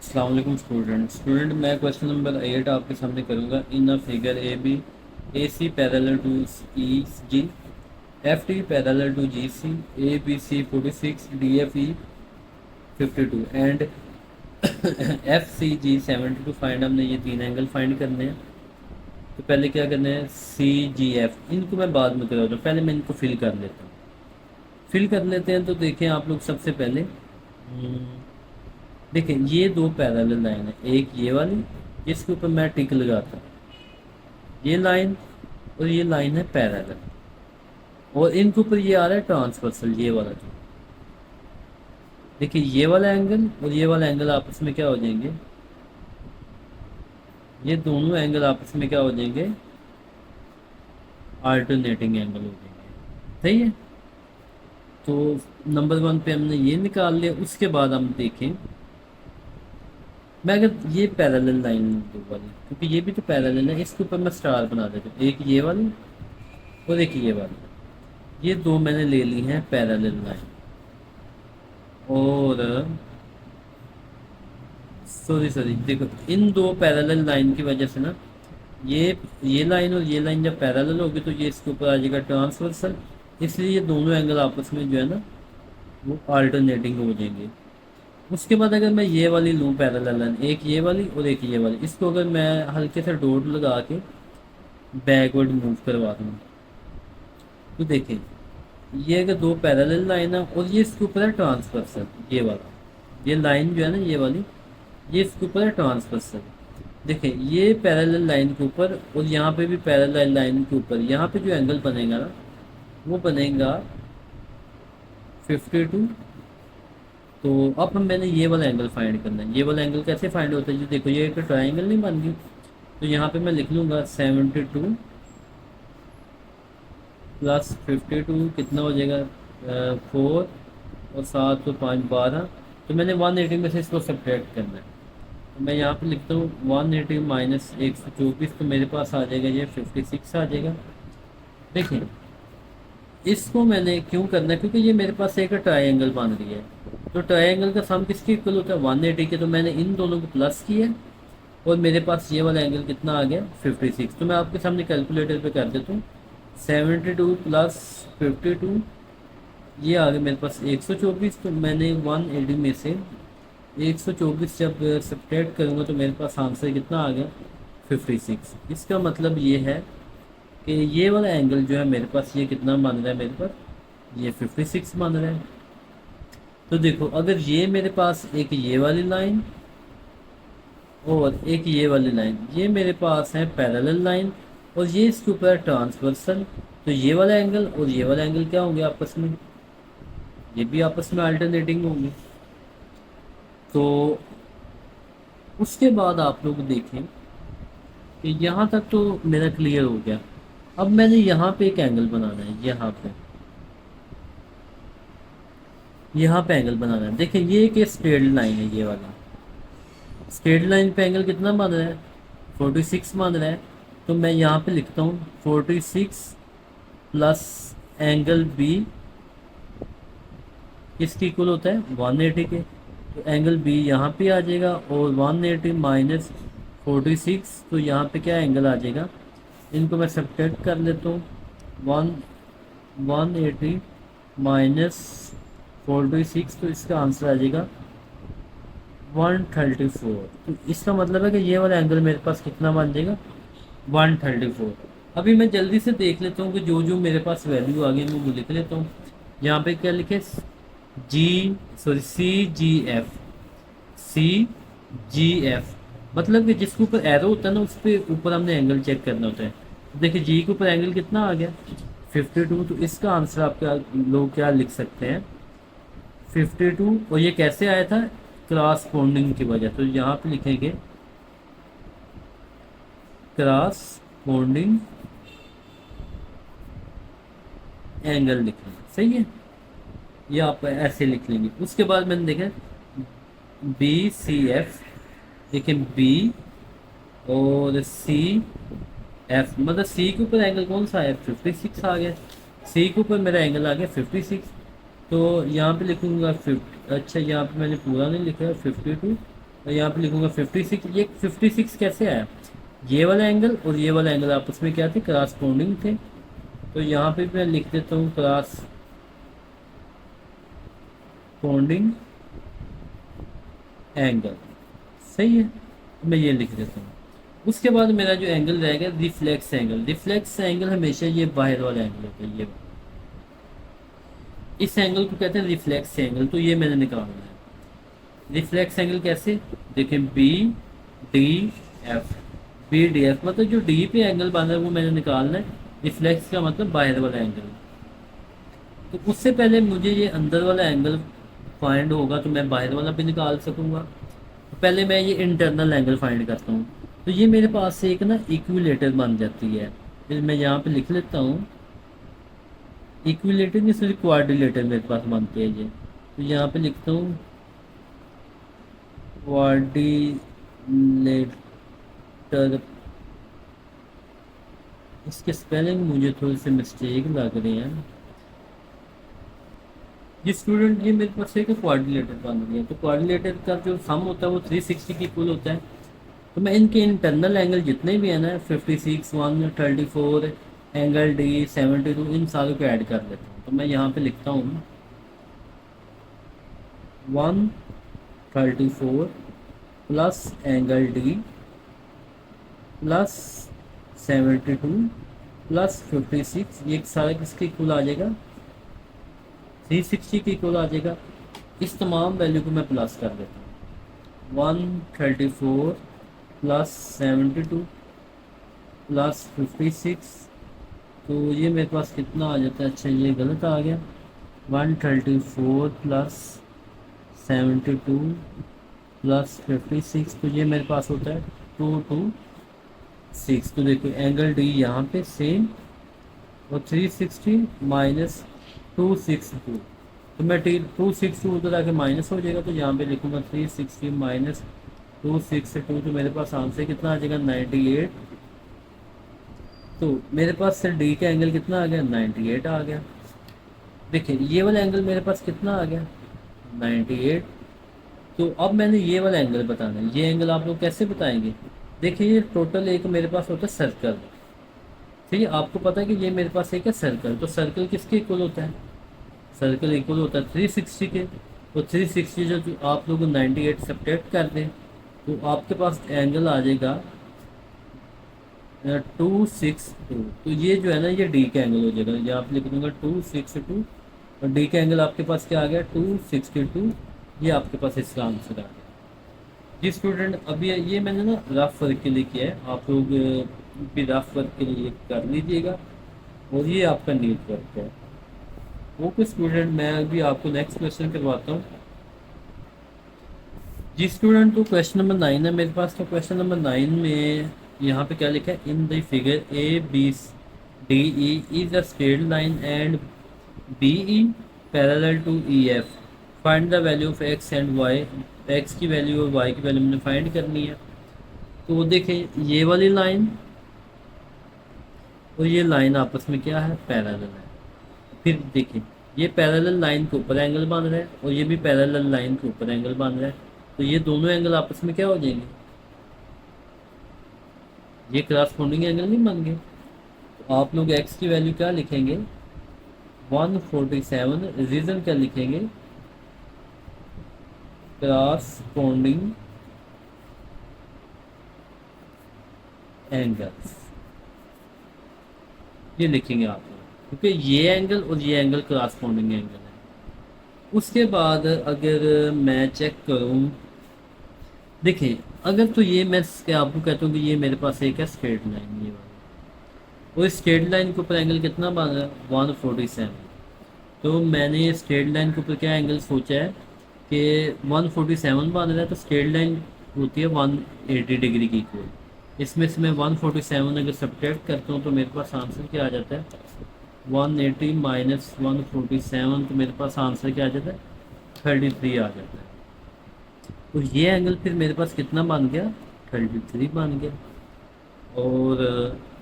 अस्सलाम वालेकुम स्टूडेंट मैं क्वेश्चन नंबर 8 आपके सामने करूंगा। In a figure A B A C parallel to E G, F T parallel to G C, A B C 46, D F E 52 and F C G 72 find. हमने ये तीन angle find करने हैं। तो पहले क्या करना है, सी जी एफ इनको मैं बाद में करवाता हूँ, पहले मैं इनको फिल कर लेता हूँ। फिल कर लेते हैं तो देखें आप लोग सबसे पहले देखिए ये दो पैरेलल लाइन है, एक ये वाली जिसके ऊपर मैं टिक लगाता हूँ, ये लाइन और ये लाइन है पैरेलल, और इनके ऊपर ये आ रहा है ट्रांसवर्सल, ये वाला जो देखिए ये वाला एंगल और ये वाला एंगल आपस में क्या हो जाएंगे, ये दोनों एंगल आपस में क्या हो जाएंगे, अल्टरनेटिंग एंगल हो जाएंगे। सही है। तो नंबर 1 पे हमने ये निकाल लिया। उसके बाद हम देखें, मैं अगर ये पैरेलल लाइन दो वाली, क्योंकि ये भी तो पैरेलल है, इसके ऊपर मैं स्टार बना देता हूँ, एक ये वाली और एक ये वाली, ये दो मैंने ले ली हैं पैरेलल लाइन। और सॉरी देखो, इन दो पैरेलल लाइन की वजह से ना ये लाइन और ये लाइन जब पैरेलल होगी तो ये इसके ऊपर आ जाएगा ट्रांसवर्सल, इसलिए ये दोनों एंगल आपस में जो है ना वो अल्टरनेटिंग हो जाएंगे। उसके बाद अगर मैं ये वाली लूँ पैरेलल लाइन, एक ये वाली और एक ये वाली, इसको अगर मैं हल्के से डॉट लगा के बैकवर्ड मूव करवा दूँ तो देखें ये अगर दो पैरेलल लाइन है और ये इसके ऊपर है ट्रांसवर्सल, ये वाला ये लाइन जो है ना ये वाली, ये इसके ऊपर है ट्रांसवर्सल। देखिए ये पैरेलल लाइन के ऊपर और यहाँ पे भी पैरेलल लाइन के ऊपर, यहाँ पे जो एंगल बनेगा ना वो बनेगा 52। तो अब मैंने ये वाला एंगल फाइंड करना है। ये वाला एंगल कैसे फाइंड होता है, जो देखो ये एक ट्राइंगल नहीं बन गई, तो यहाँ पे मैं लिख लूँगा 72 प्लस 52 कितना हो जाएगा, 4 और 7 तो 5 12। तो मैंने 180 में से इसको सब्ट्रैक्ट करना है, तो मैं यहाँ पे लिखता हूँ 180 माइनस 124, तो मेरे पास आ जाएगा ये 56 आ जाएगा। देखिए इसको मैंने क्यों करना है, क्योंकि ये मेरे पास एक ट्राइंगल बन रही है, तो ट्राइंगल का सम किसके इक्वल होता है 180 के, तो मैंने इन दोनों को प्लस किया और मेरे पास ये वाला एंगल कितना आ गया 56। तो मैं आपके सामने कैलकुलेटर पे कर देता हूँ, 72 प्लस 52 ये आ गया मेरे पास 124। तो मैंने 180 में से 124 जब सब्ट्रैक्ट करूँगा तो मेरे पास आंसर कितना आ गया 56। इसका मतलब ये है कि ये वाला एंगल जो है मेरे पास ये कितना बन रहा है, मेरे पास ये 56 बन रहा है। तो देखो अगर ये मेरे पास एक ये वाली लाइन और एक ये वाली लाइन, ये मेरे पास है पैरेलल लाइन और ये इसके ऊपर है ट्रांसवर्सल, तो ये वाला एंगल और ये वाला एंगल क्या होंगे आपस में, ये भी आपस में अल्टरनेटिंग होंगे। तो उसके बाद आप लोग देखें कि यहाँ तक तो मेरा क्लियर हो गया। अब मैंने यहाँ पे एक एंगल बनाना है, यहाँ पे एंगल बनाना है। देखिए ये एक स्ट्रेट लाइन है, ये वाला स्ट्रेट लाइन पे एंगल कितना बन रहा है 46 बन रहा है। तो मैं यहाँ पे लिखता हूँ 46 प्लस एंगल बी किसके इक्वल होता है 180 के, तो एंगल बी यहाँ पे आ जाएगा और 180 माइनस 46, तो यहाँ पे क्या एंगल आ जाएगा, इनको मैं सब्ट्रैक्ट कर लेता हूँ, 180 माइनस 46, तो इसका आंसर आ जाएगा 134। तो इसका मतलब है कि ये वाला एंगल मेरे पास कितना बन जाएगा 134। अभी मैं जल्दी से देख लेता हूँ कि जो जो मेरे पास वैल्यू आ गई मैं वो लिख लेता हूँ। यहाँ पे क्या लिखे, सी जी एफ, मतलब कि जिसके ऊपर एरो होता है ना उस पर ऊपर हमने एंगल चेक करना होता है। तो देखिए जी के ऊपर एंगल कितना आ गया 52, तो इसका आंसर आप क्या लोग क्या लिख सकते हैं 52। और ये कैसे आया था, क्रॉसपोंडिंग की वजह, तो यहाँ पे लिखेंगे क्रॉसपोंडिंग एंगल लिखेंगे। सही है, ये आप ऐसे लिख लेंगे। उसके बाद मैंने देखा बी सी एफ, देखिए बी और सी एफ, मतलब सी के ऊपर एंगल कौन सा है 56 आ गया, सी के ऊपर मेरा एंगल आ गया 56। तो यहाँ पे लिखूंगा 50, अच्छा यहाँ पे मैंने पूरा नहीं लिखा है 52 और यहाँ पे लिखूंगा 56। ये 56 कैसे आया? ये वाला एंगल और ये वाला एंगल आपस में क्या थे? क्रॉसपोंडिंग थे। तो यहाँ पे मैं लिख देता हूँ क्रॉसपोंडिंग एंगल। सही है, तो मैं ये लिख देता हूँ। उसके बाद मेरा जो एंगल रहेगा रिफ्लेक्स एंगल। रिफ्लेक्स एंगल हमेशा ये बाहर वाला एंगल होता है, ये वाला। इस एंगल को कहते हैं रिफ्लेक्स एंगल। तो ये मैंने निकालना है। रिफ्लेक्स एंगल कैसे? देखिए B D F. B D F मतलब जो डी पे एंगल बन रहा है वो मैंने निकालना है। रिफ्लेक्स का मतलब बाहर वाला एंगल। तो उससे पहले मुझे ये अंदर वाला एंगल फाइंड होगा तो मैं बाहर वाला भी निकाल सकूंगा। तो पहले मैं ये इंटरनल एंगल फाइंड करता हूँ। तो ये मेरे पास से एक ना इक्विलेटर बन जाती है। फिर मैं यहाँ पे लिख लेता हूँ इक्विलेटर नहीं, सिर्फ क्वाड्रिलेटर मेरे पास बनते हैं ये। तो यहाँ पे लिखता हूँ क्वाड्रिलेटर। इसके स्पेलिंग मुझे थोड़ी सी मिस्टेक लग रही है। ये स्टूडेंट ये मेरे पास एक क्वाड्रिलेटर बन रही है। तो क्वाड्रिलेटर का जो सम होता है वो 360 की इक्वल होता है। तो मैं इनके इंटरनल एंगल जितने भी है ना 56, 134, एंगल डी, 72, इन सारों को ऐड कर लेता हूँ। तो मैं यहाँ पे लिखता हूँ 134 plus angle D plus 72 plus 56, ये सारा किसके इक्वल आ जाएगा? 360 के इक्वल आ जाएगा। इस तमाम वैल्यू को मैं प्लस कर देता हूँ। 134 प्लस 72 प्लस 56, तो ये मेरे पास कितना आ जाता है? अच्छा ये गलत आ गया। 134 प्लस 72 प्लस 56, तो ये मेरे पास होता है 226। तो देखो एंगल डी यहाँ पे सेम, और 360 माइनस 262। तो मैं 262 उधर आके माइनस हो जाएगा। तो यहाँ पे लिखूंगा 360 माइनस 262। तो मेरे पास आंसर कितना आ जाएगा? 98। तो मेरे पास से डी का एंगल कितना आ गया? 98 आ गया। देखिए ये वाला एंगल मेरे पास कितना आ गया? 98। तो अब मैंने ये वाला एंगल बताना है। ये एंगल आप लोग कैसे बताएंगे? देखिए ये टोटल एक मेरे पास होता है सर्कल। ठीक है, आपको पता है कि ये मेरे पास एक है सर्कल। तो सर्कल किसके इक्वल होता है? सर्कल इक्वल होता है 360 के। तो 360 जो आप लोग 98 सब्ट्रैक्ट कर दें तो आपके पास एंगल आ जाएगा 262। तो ये जो है ना ये डी का एंगल हो जाएगा। ये आप लिख दूंगा 262, और डी का एंगल आपके पास क्या आ गया? 262। ये आपके पास इसका आंसर आ गया। जी स्टूडेंट, अभी ये मैंने ना रफ वर्क के लिए किया है, आप लोग भी रफ वर्क के लिए कर लीजिएगा। और ये आपका नीट वर्क है। ओके स्टूडेंट, मैं अभी आपको नेक्स्ट क्वेश्चन करवाता हूँ। जी स्टूडेंट, तो क्वेश्चन नंबर 9 है मेरे पास। तो क्वेश्चन नंबर 9 में यहाँ पे क्या लिखा है? In the figure A B D E is a straight line and B E parallel to E F. Find the value of X and Y. X की वैल्यू और वाई की वैल्यू मैंने फाइंड करनी है। तो वो देखें ये वाली लाइन और ये लाइन आपस में क्या है? पैरेलल है। फिर देखिए ये पैरेलल लाइन के ऊपर एंगल बन रहा है और ये भी पैरेलल लाइन के ऊपर एंगल बन रहा है। तो ये दोनों एंगल आपस में क्या हो जाएंगे? ये क्रॉसपोंडिंग एंगल नहीं बन गए। तो आप लोग एक्स की वैल्यू क्या लिखेंगे? 147। रीजन क्या लिखेंगे? क्रॉसपोंडिंग एंगल्स, ये लिखेंगे आप लोग, क्योंकि ये एंगल और ये एंगल क्रॉसपोंडिंग एंगल है। उसके बाद अगर मैं चेक करूं, देखिए अगर तो ये मैं आपको कहता हूँ कि ये मेरे पास एक है स्ट्रेट लाइन, ये वाली, और स्ट्रेट लाइन के ऊपर एंगल कितना बन रहा है? 147। तो मैंने ये स्ट्रेट लाइन के ऊपर क्या एंगल सोचा है कि 147 बन रहा है। तो स्ट्रेट लाइन होती है 180 डिग्री की इक्वल। इसमें से मैं 147 अगर सब्ट्रैक्ट करता हूँ तो मेरे पास आंसर क्या आ जाता है? 180 माइनस 147, तो मेरे पास आंसर क्या आ जाता है? 33 आ जाता है। तो ये एंगल फिर मेरे पास कितना बन गया? 33 बन गया। और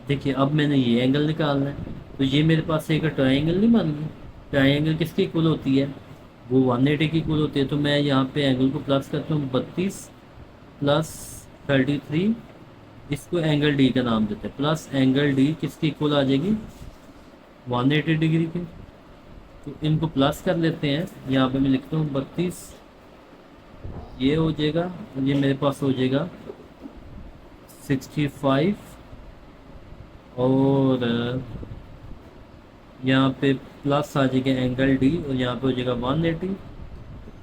देखिए अब मैंने ये एंगल निकालना है। तो ये मेरे पास एक ट्रायंगल नहीं बन गया। ट्रायंगल किसकी इक्वल होती है? वो 180 की इक्वल होती है। तो मैं यहाँ पे एंगल को प्लस करता हूँ 32 प्लस 33, इसको एंगल डी का नाम देते हैं, प्लस एंगल डी किसकी इक्वल आ जाएगी 180 डिग्री के। तो इनको प्लस कर लेते हैं, यहाँ पे मैं लिखता हूँ 32, ये हो जाएगा और ये मेरे पास हो जाएगा 65, और यहाँ पे प्लस आ जाएगा एंगल डी और यहाँ पे हो जाएगा 180,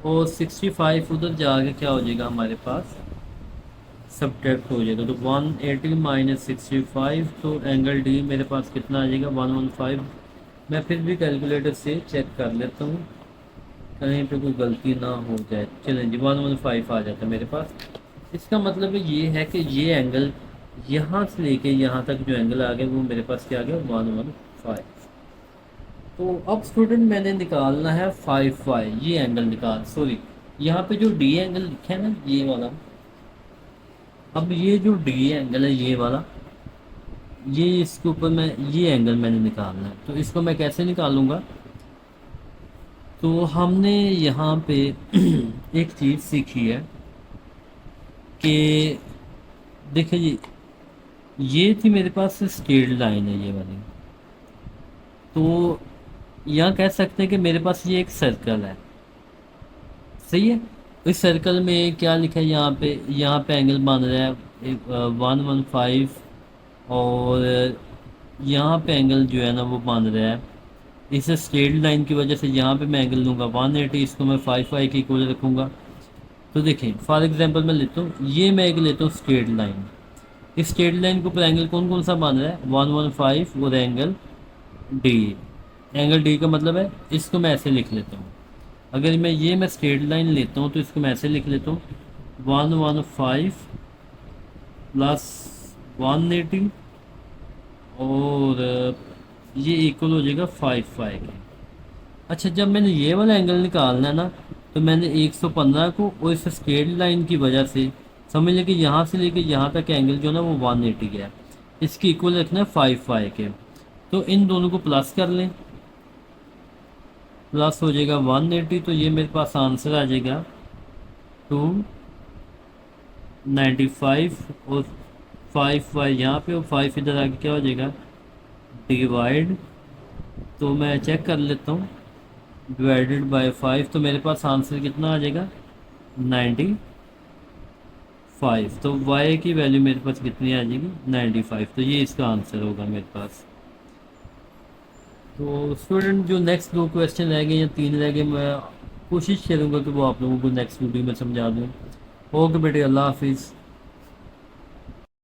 और 65 उधर जाके क्या हो जाएगा हमारे पास सब्ट्रैक्ट हो जाएगा। तो 180 माइनस 65, तो एंगल डी मेरे पास कितना आ जाएगा 115। मैं फिर भी कैलकुलेटर से चेक कर लेता हूँ कहीं पे कोई गलती ना हो जाए। चलें जी, 115 आ जाता है मेरे पास। इसका मतलब ये है कि ये एंगल यहाँ से लेके यहाँ तक जो एंगल आ गया वो मेरे पास क्या आ गया 115। तो अब स्टूडेंट मैंने निकालना है 5 ये एंगल निकाल, सॉरी यहाँ पे जो डी एंगल लिखा है ना ये वाला, अब ये जो डी एंगल है ये वाला, ये इसके ऊपर मैं ये एंगल मैंने निकालना है। तो इसको मैं कैसे निकालूंगा, तो हमने यहाँ पे एक चीज़ सीखी है कि देखिए जी, ये थी मेरे पास स्ट्रेट लाइन है ये वाली, तो यहाँ कह सकते हैं कि मेरे पास ये एक सर्कल है, सही है। इस सर्कल में क्या लिखा है यहाँ पे एंगल बन रहा है 115, और यहाँ पे एंगल जो है ना वो बन रहा है इस स्ट्रेट लाइन की वजह से। यहाँ पे मैं एंगल लूँगा 180, इसको मैं 5 के इक्वल रखूँगा। तो देखिए फॉर एग्जांपल मैं लेता हूँ, ये मैं एक लेता हूँ स्ट्रेट लाइन, इस स्ट्रेट लाइन के ऊपर एंगल कौन कौन सा बन रहा है 115 और एंगल डी। एंगल डी का मतलब है, इसको मैं ऐसे लिख लेता हूँ, अगर मैं स्ट्रेट लाइन लेता हूँ तो इसको मैं ऐसे लिख लेता हूँ 115 प्लस 180, और ये इक्वल हो जाएगा 5 के। अच्छा, जब मैंने ये वाला एंगल निकालना है ना, तो मैंने 115 को और इस स्ट्रेट लाइन की वजह से समझ लें कि यहाँ से लेके यहाँ तक एंगल जो है ना वो 180 है, इसकी इक्वल रखना है 5 के। तो इन दोनों को प्लस कर लें, प्लस हो जाएगा 180, तो ये मेरे पास आंसर आ जाएगा 295, और 5 यहाँ पे और 5 इधर आके क्या हो जाएगा डिवाइड, तो मैं चेक कर लेता हूँ, डिवाइडेड बाय 5, तो मेरे पास आंसर कितना आ जाएगा 95। तो y की वैल्यू मेरे पास कितनी आ जाएगी 95, तो ये इसका आंसर होगा मेरे पास। तो स्टूडेंट जो नेक्स्ट 2 क्वेश्चन रह गए या 3 रह गए, मैं कोशिश करूँगा कि वो आप लोगों को नेक्स्ट वीडियो में समझा दूँ। ओके बेटे, अल्लाह हाफिज़।